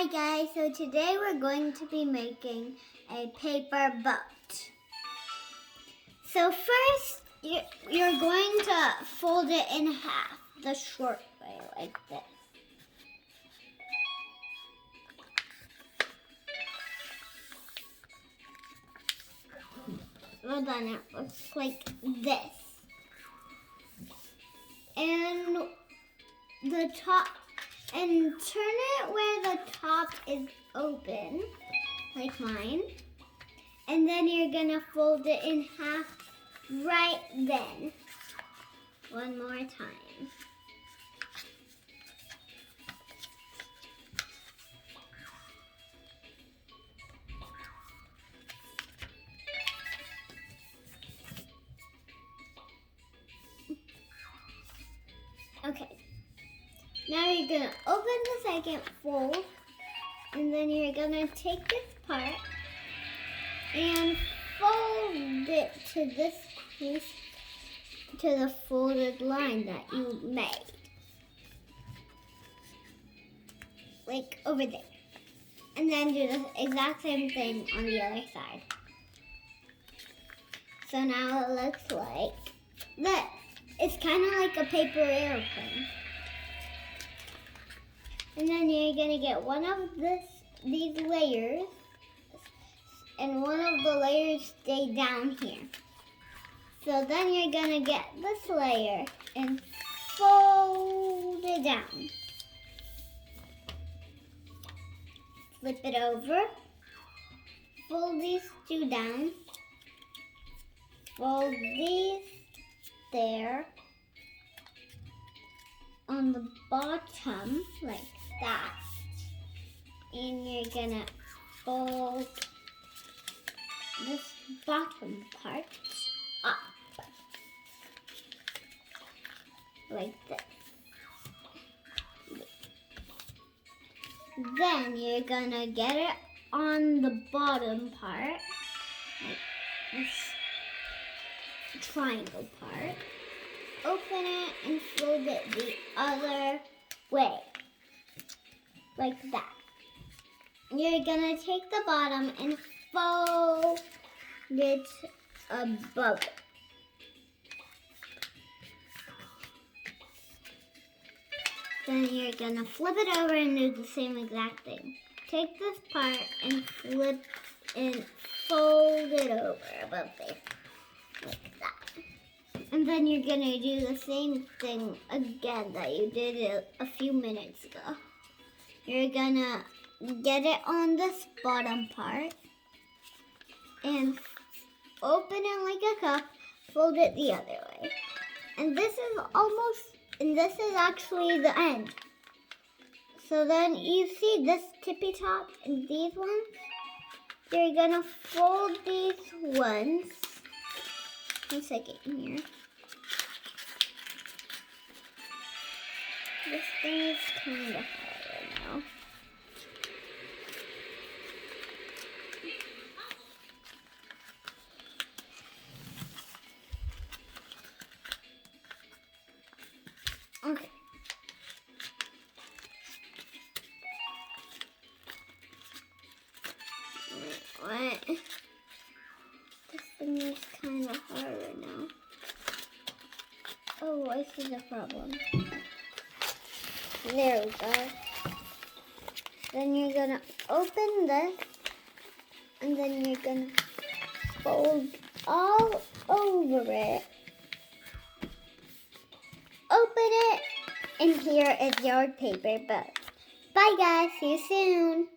Hi guys, so today we're going to be making a paper boat. So first, you're going to fold it in half, the short way, like this. Well then it looks like this. And the top, and turn it where the top is open, like mine. And then you're gonna fold it in half right then. One more time. Okay. Now you're gonna open the second fold, and then you're gonna take this part and fold it to this piece, to the folded line that you made. Like over there. And then do the exact same thing on the other side. So now it looks like this. It's kind of like a paper airplane. And then you're gonna get one of these layers, and one of the layers stay down here. So then you're gonna get this layer and fold it down. Flip it over, fold these two down, fold these there on the bottom like that, and you're gonna fold this bottom part up like this. Then you're gonna get it on the bottom part, like this triangle part. Open it and fold it the other way, like that. You're gonna take the bottom and fold it above it. Then you're gonna flip it over and do the same exact thing. Take this part and flip and fold it over above there, like that. And then you're gonna do the same thing again that you did a few minutes ago. You're gonna get it on this bottom part and open it like a cup, fold it the other way. And this is actually the end. So then you see this tippy top and these ones, you're gonna fold these ones. One second here. This thing is kind of hard right now. Okay. What? This thing is kind of hard right now. Oh, I see the problem. There we go. Then you're gonna open this, and then you're gonna fold all over it. Open it, and here is your paper boat. Bye guys, see you soon.